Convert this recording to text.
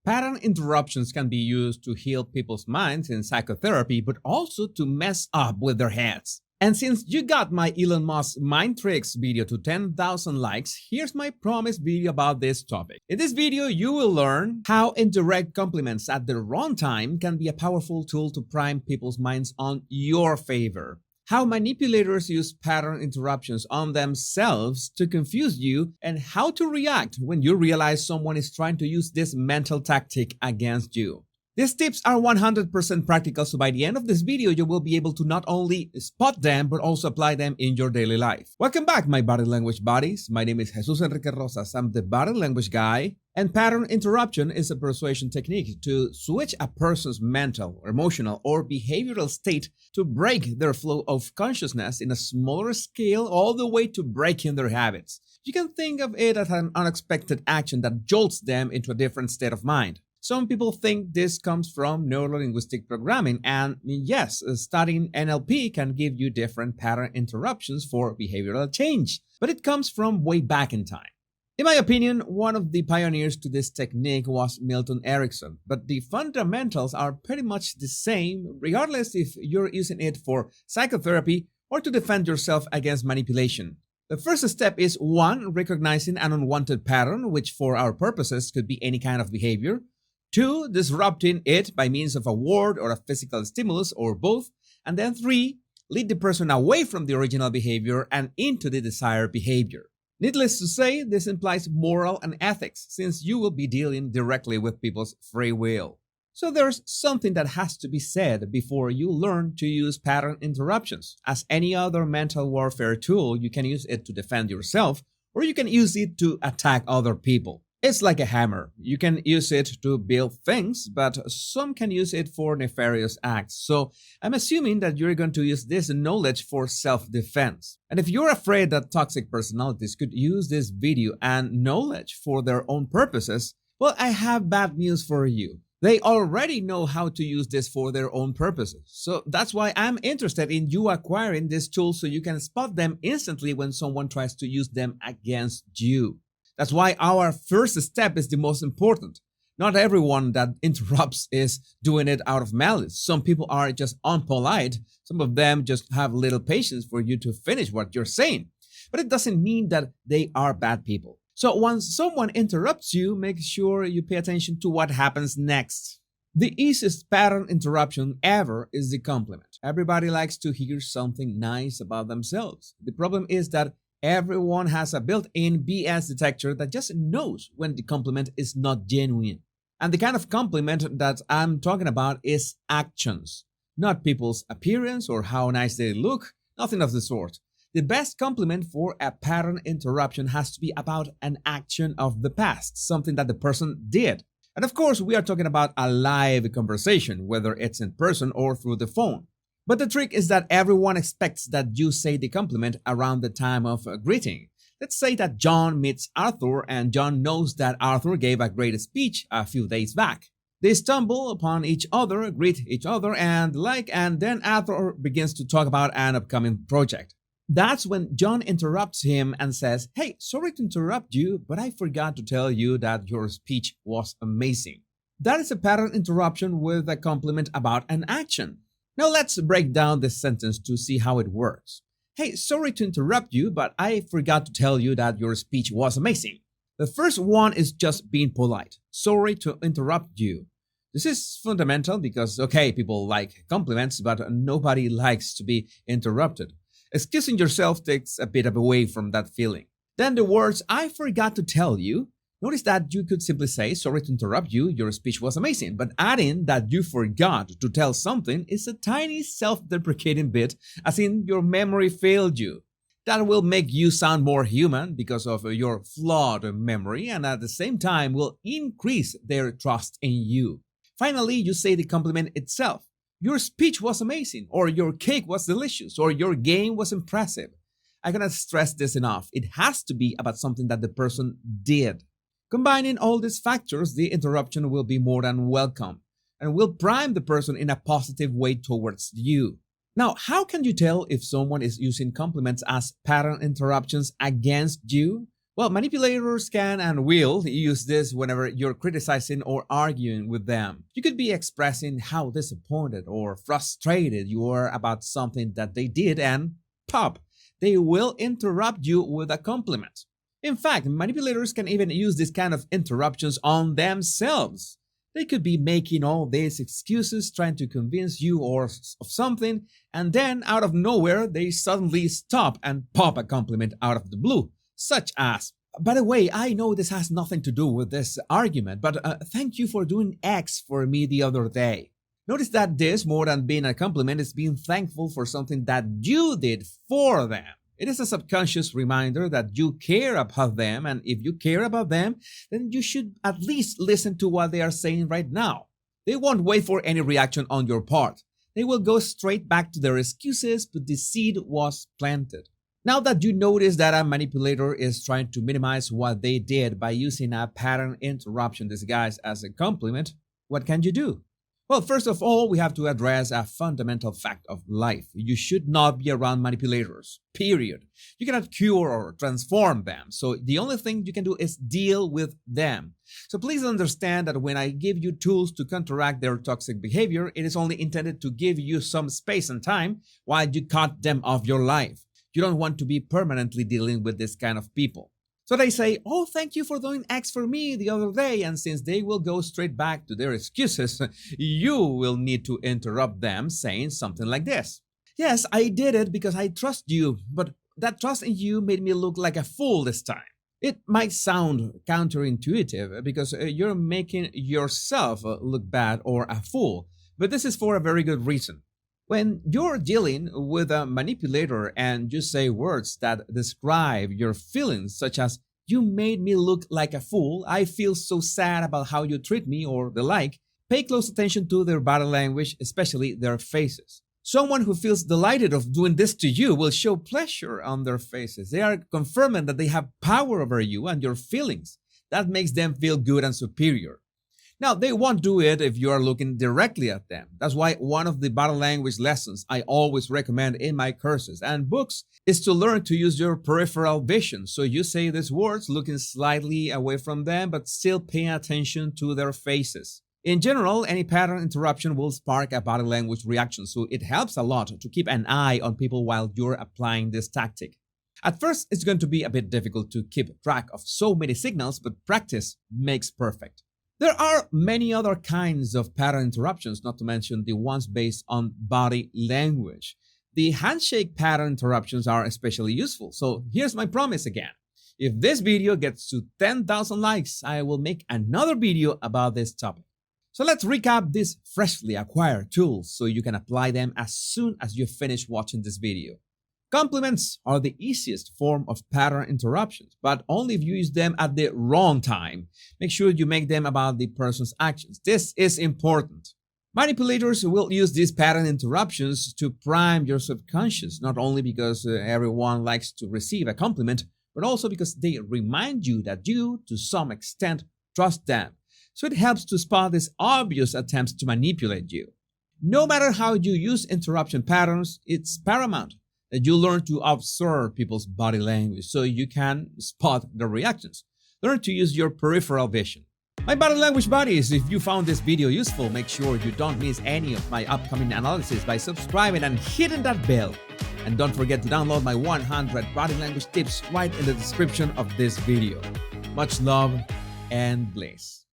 Pattern interruptions can be used to heal people's minds in psychotherapy, but also to mess up with their heads. And since you got my Elon Musk mind tricks video to 10,000 likes, here's my promised video about this topic. In this video, you will learn how indirect compliments at the wrong time can be a powerful tool to prime people's minds on your favor. How manipulators use pattern interruptions on themselves to confuse you, and how to react when you realize someone is trying to use this mental tactic against you. These tips are 100% practical, so by the end of this video, you will be able to not only spot them, but also apply them in your daily life. Welcome back, my body language buddies. My name is Jesus Enrique Rosas. I'm the body language guy. And pattern interruption is a persuasion technique to switch a person's mental, emotional, or behavioral state to break their flow of consciousness in a smaller scale all the way to breaking their habits. You can think of it as an unexpected action that jolts them into a different state of mind. Some people think this comes from neuro-linguistic programming, and yes, studying NLP can give you different pattern interruptions for behavioral change, but it comes from way back in time. In my opinion, one of the pioneers to this technique was Milton Erickson, but the fundamentals are pretty much the same regardless if you're using it for psychotherapy or to defend yourself against manipulation. The first step is 1. Recognizing an unwanted pattern, which for our purposes could be any kind of behavior. 2. Disrupting it by means of a word or a physical stimulus or both. And then 3. Lead the person away from the original behavior and into the desired behavior. Needless to say, this implies moral and ethics, since you will be dealing directly with people's free will. So there's something that has to be said before you learn to use pattern interruptions. As any other mental warfare tool, you can use it to defend yourself, or you can use it to attack other people. It's like a hammer. You can use it to build things, but some can use it for nefarious acts. So I'm assuming that you're going to use this knowledge for self-defense. And if you're afraid that toxic personalities could use this video and knowledge for their own purposes, well, I have bad news for you. They already know how to use this for their own purposes. So that's why I'm interested in you acquiring this tool so you can spot them instantly when someone tries to use them against you. That's why our first step is the most important. Not everyone that interrupts is doing it out of malice. Some people are just unpolite. Some of them just have little patience for you to finish what you're saying. But it doesn't mean that they are bad people. So once someone interrupts you, make sure you pay attention to what happens next. The easiest pattern interruption ever is the compliment. Everybody likes to hear something nice about themselves. The problem is that everyone has a built-in BS detector that just knows when the compliment is not genuine. And the kind of compliment that I'm talking about is actions, not people's appearance or how nice they look, nothing of the sort. The best compliment for a pattern interruption has to be about an action of the past, something that the person did. And of course, we are talking about a live conversation, whether it's in person or through the phone. But the trick is that everyone expects that you say the compliment around the time of greeting. Let's say that John meets Arthur and John knows that Arthur gave a great speech a few days back. They stumble upon each other, greet each other and then Arthur begins to talk about an upcoming project. That's when John interrupts him and says, "Hey, sorry to interrupt you, but I forgot to tell you that your speech was amazing." That is a pattern interruption with a compliment about an action. Now let's break down this sentence to see how it works. "Hey, sorry to interrupt you, but I forgot to tell you that your speech was amazing." The first one is just being polite. Sorry to interrupt you. This is fundamental because, okay, people like compliments, but nobody likes to be interrupted. Excusing yourself takes a bit away from that feeling. Then the words, "I forgot to tell you." Notice that you could simply say, "Sorry to interrupt you, your speech was amazing," but adding that you forgot to tell something is a tiny self-deprecating bit, as in your memory failed you. That will make you sound more human because of your flawed memory, and at the same time will increase their trust in you. Finally, you say the compliment itself. "Your speech was amazing," or "Your cake was delicious," or "Your game was impressive." I cannot stress this enough. It has to be about something that the person did. Combining all these factors, the interruption will be more than welcome and will prime the person in a positive way towards you. Now, how can you tell if someone is using compliments as pattern interruptions against you? Well, manipulators can and will use this whenever you're criticizing or arguing with them. You could be expressing how disappointed or frustrated you are about something that they did, and pop, they will interrupt you with a compliment. In fact, manipulators can even use this kind of interruptions on themselves. They could be making all these excuses trying to convince you of something, and then out of nowhere, they suddenly stop and pop a compliment out of the blue, such as, "By the way, I know this has nothing to do with this argument, but thank you for doing X for me the other day." Notice that this, more than being a compliment, is being thankful for something that you did for them. It is a subconscious reminder that you care about them, and if you care about them, then you should at least listen to what they are saying right now. They won't wait for any reaction on your part. They will go straight back to their excuses, but the seed was planted. Now that you notice that a manipulator is trying to minimize what they did by using a pattern interruption disguised as a compliment, what can you do? Well, first of all, we have to address a fundamental fact of life. You should not be around manipulators, period. You cannot cure or transform them, so the only thing you can do is deal with them. So please understand that when I give you tools to counteract their toxic behavior, it is only intended to give you some space and time while you cut them off your life. You don't want to be permanently dealing with this kind of people. So they say, "Oh, thank you for doing X for me the other day," and since they will go straight back to their excuses, you will need to interrupt them saying something like this. "Yes, I did it because I trust you, but that trust in you made me look like a fool this time." It might sound counterintuitive because you're making yourself look bad or a fool, but this is for a very good reason. When you're dealing with a manipulator and you say words that describe your feelings, such as, "You made me look like a fool, I feel so sad about how you treat me," or the like, pay close attention to their body language, especially their faces. Someone who feels delighted of doing this to you will show pleasure on their faces. They are confirming that they have power over you and your feelings. That makes them feel good and superior. Now, they won't do it if you are looking directly at them. That's why one of the body language lessons I always recommend in my courses and books is to learn to use your peripheral vision. So you say these words looking slightly away from them, but still paying attention to their faces. In general, any pattern interruption will spark a body language reaction, so it helps a lot to keep an eye on people while you're applying this tactic. At first, it's going to be a bit difficult to keep track of so many signals, but practice makes perfect. There are many other kinds of pattern interruptions, not to mention the ones based on body language. The handshake pattern interruptions are especially useful, so here's my promise again. If this video gets to 10,000 likes, I will make another video about this topic. So let's recap these freshly acquired tools so you can apply them as soon as you finish watching this video. Compliments are the easiest form of pattern interruptions, but only if you use them at the wrong time. Make sure you make them about the person's actions. This is important. Manipulators will use these pattern interruptions to prime your subconscious, not only because everyone likes to receive a compliment, but also because they remind you that you, to some extent, trust them. So it helps to spot these obvious attempts to manipulate you. No matter how you use interruption patterns, it's paramount that you learn to observe people's body language so you can spot their reactions. Learn to use your peripheral vision. My body language buddies, if you found this video useful, make sure you don't miss any of my upcoming analysis by subscribing and hitting that bell. And don't forget to download my 100 body language tips right in the description of this video. Much love and bliss.